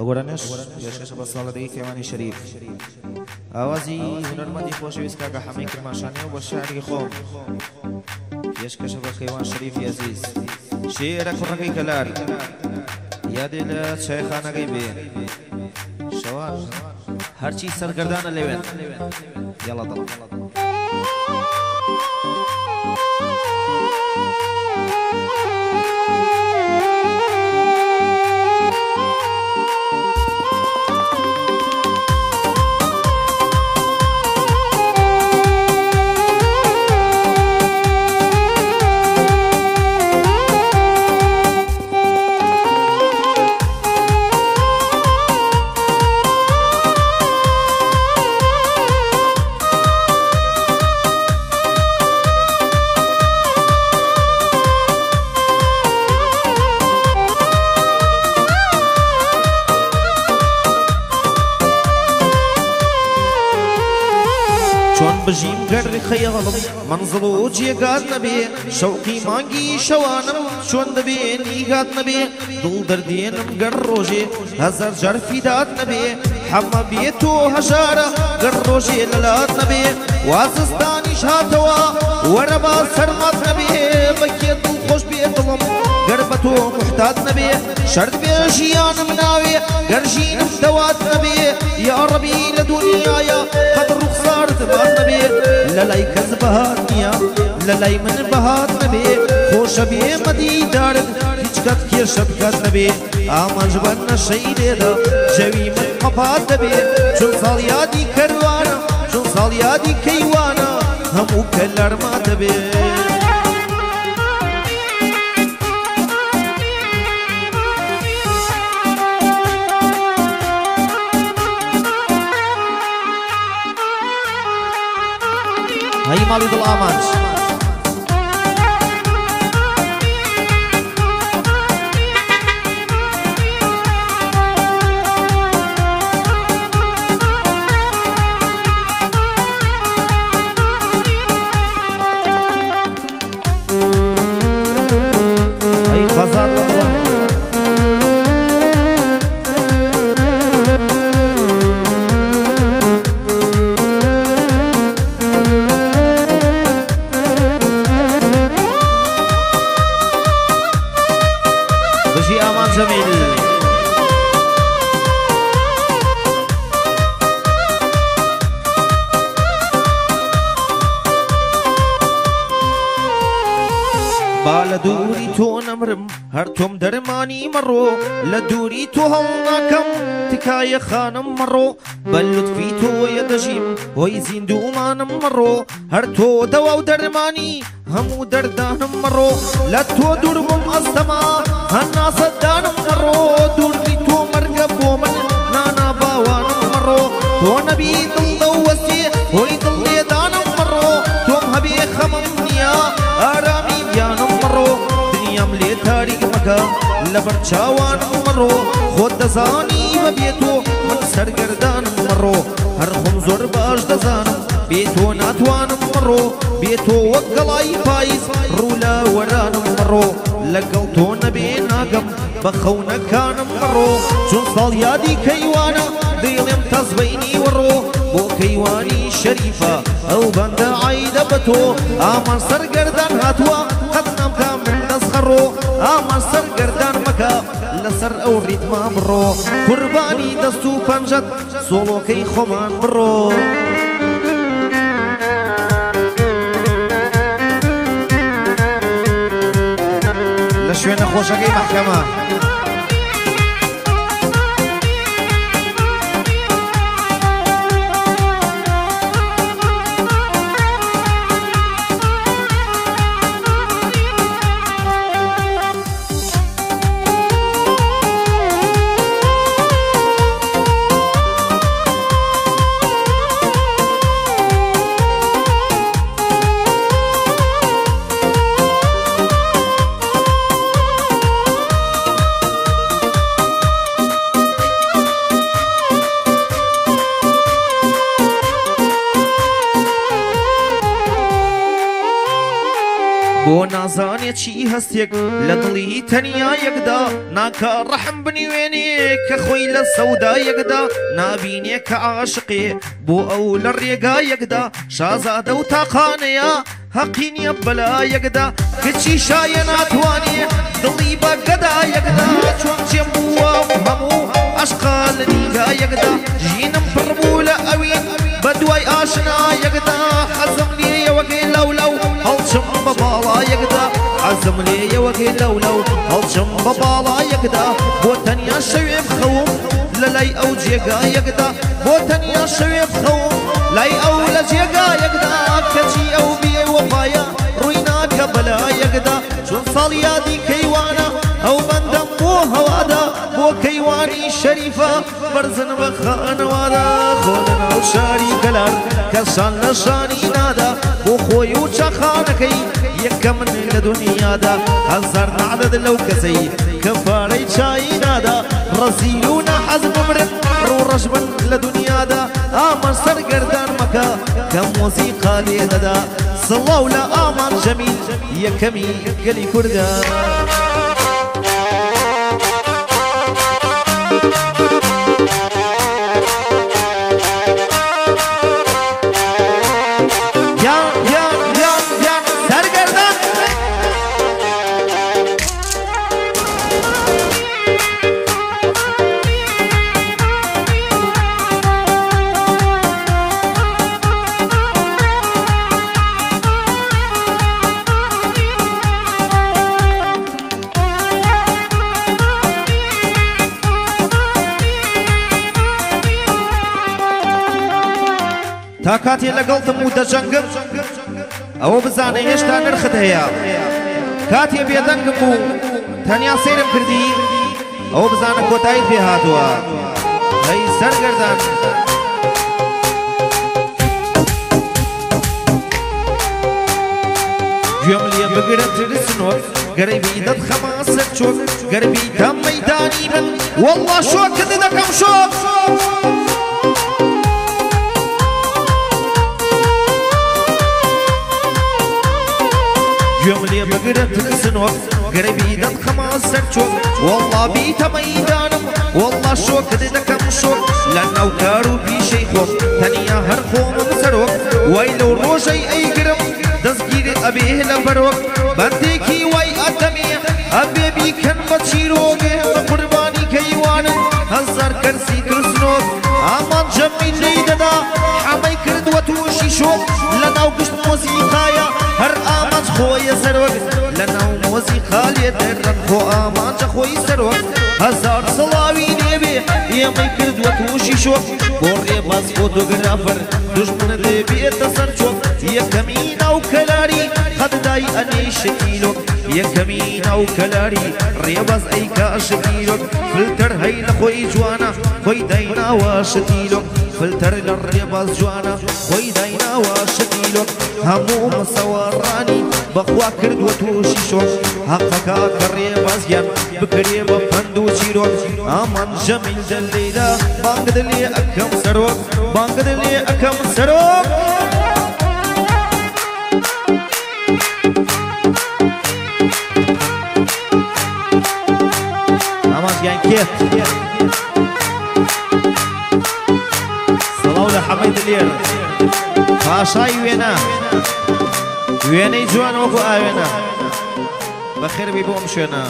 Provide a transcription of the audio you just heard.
ئەوەرەنش پێشکەشە بە ساڵەتەکەی کێوانی شەریف ئاوازی هونەرمەندی خۆشەویست کاکە حەمید کرماشانیە و بە شاعری خۆم پێشکەشە بە کێوان شەریفی عەزیز شێرە کوڕەکەی کەلار یادێ لە چایخانەکەی بێ شەوان هەرچی سەرگەردانە لەوێن یاڵا دڵ بژیم گەڕی خەیاڵم منزڵ و جێگات نەبێ شەوقی مانگی شەوانم چۆن دەبێ نیگات نەبێ دڵ دەردێنم گەڕ ڕۆژێ هەزار جار فیدات نەبێ حەمە بێت و هەژارە گەڕ ڕۆژێ لەلات نەبێ وازستانیش هاتەوە وەرە با سەرمات نەبێ بەکێ دڵ خۆش بێ دڵم گەر بە تۆ محتات نەبێ شەرت بێ ژیانم ناوێ گەر ژینم دەوات نەبێ یا ڕەبی لە دونیایە قەت ڕوخسارت بات نەبێ لەلای کەس بەهات نییە لەلای من بەهات نەبێ خۆشە بێ مەدیدارت هیچ کات کێشت کات نەبێ ئاماژ بە نەشەی لێدا جەوی من قەپات دەبێ چون ساڵ یادی کەروانە چون ساڵ یادی کەیوانە هەموو کەلارما دەبێ هەی ماڵی دڵ ئامانج هەی خەزان با لە دووری تۆ نەمرم هەر تۆم دەرمانی مەڕۆ لە دووری تۆ هەڵ ناکەم تکایە خانم مەڕۆ بە لوتفی تۆیە دەژیم هۆی زیندومانم مەڕۆ هەر تۆ دەوا و دەرمانی هەموو دەردانم مەڕۆ لە تۆ دوور بووم ئەستەما هەر ناسەدانم مەڕۆ دووری تۆ مەرگە بۆ من نانا باوانم مەڕۆ تۆ نەبی دڵ دەوەستێ هۆی دڵ لێدانم مەڕۆ تۆم هەبێ خەمم نییە ئارامی گیانم مەڕۆ دنیام لێ تاریک مەکە لەبەر چاوانم مەڕۆ خۆت دەزانی بەبێ تۆ من سەرگەردانم مەڕۆ هەر خۆم زۆر باش دەزانم بێ تۆ ناتوانم مەڕۆ بێ تۆ وەک گەڵای پاییز ڕوو لە وەرانم مەڕۆ لەگەڵ تۆ نەبێ ناگەم بە خەونەکانم مەڕۆ چون ساڵ یادی کەیوانە دڵێم تەزبەینی وەڕۆ بۆ کەیوانی شەریفە ئەو بەندە عایدە بە تۆ ئامان سەرگەردان هاتووە قەت نامکە من دەستخەڕۆ ئامان سەرگەردان مەکە لەسەر ئەو ڕیتما بڕۆ قوربانی دەست و پەنجەت سۆڵۆکەی خۆمان بڕۆ لە شوێنە خۆشەکەی مەحکەمە بۆ نازانێت چی هەستێک لە دڵی تەنیا یەکدا ناکە ڕەحم بنوێنێ کە خۆی لە سەودا یەکدا نابینێ کە عاشقێ بۆ ئەو لە ڕێگا یەکدا شازادە و تاقانەیە حەقی نییە بەلا یەکدا کچی شایە ناتوانێ دڵی بە گەدا یەکدا چۆن چێم بووە هەموو عەشقا لە نیگا یەکدا ژینم پڕ بوو لە ئەوین بە دوای ئاشنا یەکدا حەزم لێیە وەگەی لەولەو هەڵچم بە باڵا یەکدا حەزم لێیە وەگەی لەولەو هەڵچم بە باڵا یەکدا بۆ تەنیا شەوێ بخەوم لە لای ئەو جێگا یەکدا بۆ تەنیا شەوێ بخەوم لای ئەو لە جێگا یەکدا کەچی ئەو بێ وەفایە ڕووی ناکە بەلا یەکدا چۆن ساڵ یادی کەیوانە ئەو بەندەم بۆ هەوادا بۆ کەیوانی شەریفە بەرزن بە خانەوادا خۆ لە ناو شاری گەلار کەسان لە شانی نادا بۆ خۆی و چاخانەکەی یەکە من لە دنیادا هەزار نعدەد لەو کەسەی کە پارەی چایی نادا ڕەزیل و نەحەز بمرن ڕوو ڕەش بن لە دنیادا ئامان سەرگەردان مەکە کە مۆزیقا لێ دەدا سڵاو لە ئامان جەمیل یەکەمی گەلی کوردە تا کاتێ لەگەڵتم و دەجەنگم ئەوە بزانە هێشتا نرخت هەیە کاتێ بێدەنگم بوو تەنیا سەیرم کردی ئەوە بزانە کۆتاییت پێ هاتووە هەی سەرگەردان گوێم لێ بگرە ترسنۆک گەرەی بیدەت خەما سەر چۆک گەربی تام مەیدانی من وەڵڵا شۆکت دەکەم شۆک گوێم لێ بگرە ترسنۆک گەرەی بیدەت خەما سەر چۆک وەڵڵا بیتە مەیدانم وەڵڵا شۆکت دەکەم شۆک لە ناو کار و پیشەی خۆم تەنیا هەر خۆمم سەرۆک وای لەو ڕۆژەی ئەیگرم دەستگیری ئەبێ لە بەرۆک بەندێکی وای ئەتەمێ ئەبێ بیکەن بە چیرۆگێ بە قوربانی کەیوانم هەزار کەرسی ترسنۆک ئامان جەمیل لێی دەدا حەمەی کردوە تووشی شۆک لە ناو گشت مۆزیقایە هەر ئامانج خۆیە سەرۆک لە ناو مۆزیقا لێ دەرڕەن خۆ ئامانجە خۆی سەرۆک هەزار سڵاوی لێبێ ئێمەی کردوە تووشی شۆک بۆ ڕێباز فۆتۆگرافەر دوژمنە دەبێتە سەر چۆک یەکەمی ناو کەلاری قەددای ئەنێی شەکیلۆک یەکەمی ناو کەلاری ڕێباز ئەیکا شەکیلۆک فلتەر هەی لە خۆی جوانە خۆی دایناوە شەکیلۆک فلتەر لە ڕێباز جوانە خۆی دایناوە شەکیلۆک هەموو مەسەوەڕانی بەخوا کردوە تووشی شۆک حەقەکە کە ڕێبازیان بکرێ بە پەند و چیرۆک ئامان جەمیل دەلێدا بانگت لێ ئەکەم سەرۆک بانگت لێ ئەکەم سەرۆک ئامانجیان کێت سەڵاو لە حەمەی دلێر پاشای وێنە وێنەی جوان وەکو ئاوێنە بەخێر بی بۆ ئەم شوێنە